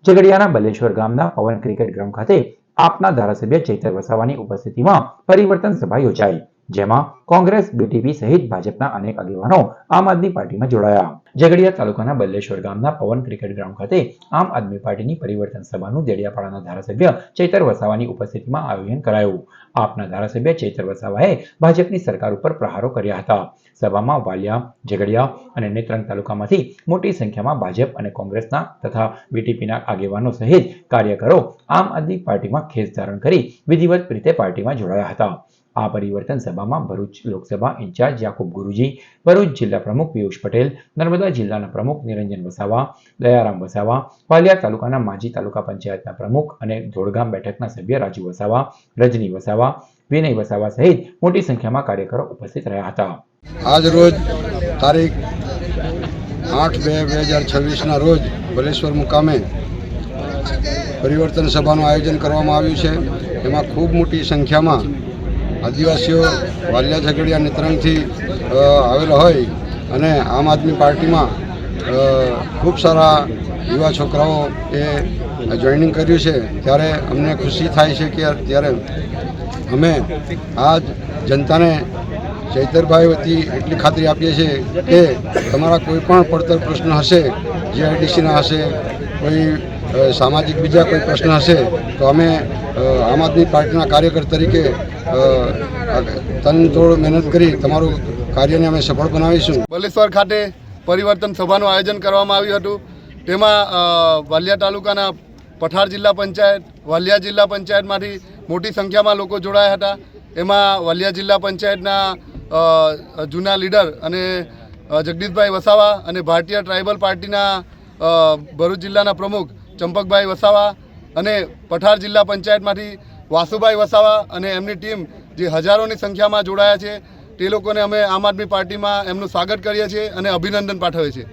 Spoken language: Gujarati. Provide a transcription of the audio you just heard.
ઝઘડિયાના બલેશ્વર ગામના પવન ક્રિકેટ ગ્રાઉન્ડ ખાતે આપના ધારાસભ્ય ચૈતર વસાવાની ઉપસ્થિતિમાં પરિવર્તન સભા યોજાઈ, જેમાં કોંગ્રેસ, બીટીપી સહિત ભાજપના અનેક આગેવાનો આમ આદમી પાર્ટીમાં જોડાયા. ઝઘડિયા તાલુકાના બલેશ્વર ગામના પવન ક્રિકેટ ગ્રાઉન્ડ ખાતે આમ આદમી પાર્ટીની પરિવર્તન સભાનું દેડિયાપાડાના ધારાસભ્ય ચૈતર વસાવાની ઉપસ્થિતિમાં આયોજન કરાયું. આપના ધારાસભ્ય ચૈતર વસાવાએ ભાજપની સરકાર ઉપર પ્રહારો કર્યા હતા. સભામાં વાલિયા, ઝઘડિયા અને નેત્રંગ તાલુકામાંથી મોટી સંખ્યામાં ભાજપ અને કોંગ્રેસના તથા બીટીપીના આગેવાનો સહિત કાર્યકરો આમ આદમી પાર્ટીમાં ખેસ ધારણ કરી વિધિવત રીતે પાર્ટીમાં જોડાયા હતા. આ પરિવર્તન સભામાં ભરૂચ લોકસભા ઇન્ચાર્જ યાકુબ ગુરુજી, ભરૂચ જિલ્લા પ્રમુખ પિયુષ પટેલ, નર્મદા જિલ્લાના પ્રમુખ નિરંજન વસાવા, દયારામ વસાવા, વાલિયા તાલુકાના માજી તાલુકા પંચાયતના પ્રમુખ અને ધોળગામ બેઠકના સભ્ય રાજુ વસાવા, રજની વસાવા, વિનય વસાવા સહિત મોટી સંખ્યામાં કાર્યકરો ઉપસ્થિત રહ્યા હતા. આજ રોજ તારીખ 8/2/2026ના રોજ બલેશ્વર મુકામે પરિવર્તન સભાનું આયોજન કરવામાં આવ્યું છે. એમાં ખૂબ મોટી સંખ્યામાં આદિવાસીઓ વાલિયા, ઝઘડિયા, નેત્રંગથી આવેલા હોય અને આમ આદમી પાર્ટીમાં ખૂબ સારા યુવા છોકરાઓ એ જોઈનિંગ કર્યું છે. ત્યારે અમને ખુશી થાય છે કે ત્યારે અમે આજ જનતાને ચૈતરભાઈ વતી એટલી ખાતરી આપીએ છીએ કે તમારા કોઈ પણ પડતર પ્રશ્ન હશે, જીઆઈડીસીના હશે, કોઈ સામાજિક બીજા કોઈ પ્રશ્ન હશે તો અમે આમ આદમી પાર્ટીના કાર્યકર તરીકે તનતોડ મહેનત કરી તમારું કાર્યને અમે સફળ બનાવીશું. બલેશ્વર ખાતે પરિવર્તન સભાનું આયોજન કરવામાં આવ્યું હતું. તેમાં વાલિયા તાલુકાના પઠાર જિલ્લા પંચાયત, વાલિયા જિલ્લા પંચાયતમાંથી મોટી સંખ્યામાં લોકો જોડાયા હતા. એમાં વાલિયા જિલ્લા પંચાયતના જૂના લીડર અને જગદીશભાઈ વસાવા અને ભારતીય ટ્રાઇબલ પાર્ટીના ભરૂચ જિલ્લાના પ્રમુખ ચંપકભાઈ વસાવા અને પઠાર જિલ્લા પંચાયતમાંથી વાસુભાઈ વસાવા અને એમની ટીમ જે હજારોની સંખ્યામાં જોડાયા છે તે લોકોને અમે આમ આદમી પાર્ટીમાં એમનું સ્વાગત કરીએ છીએ અને અભિનંદન પાઠવીએ છીએ.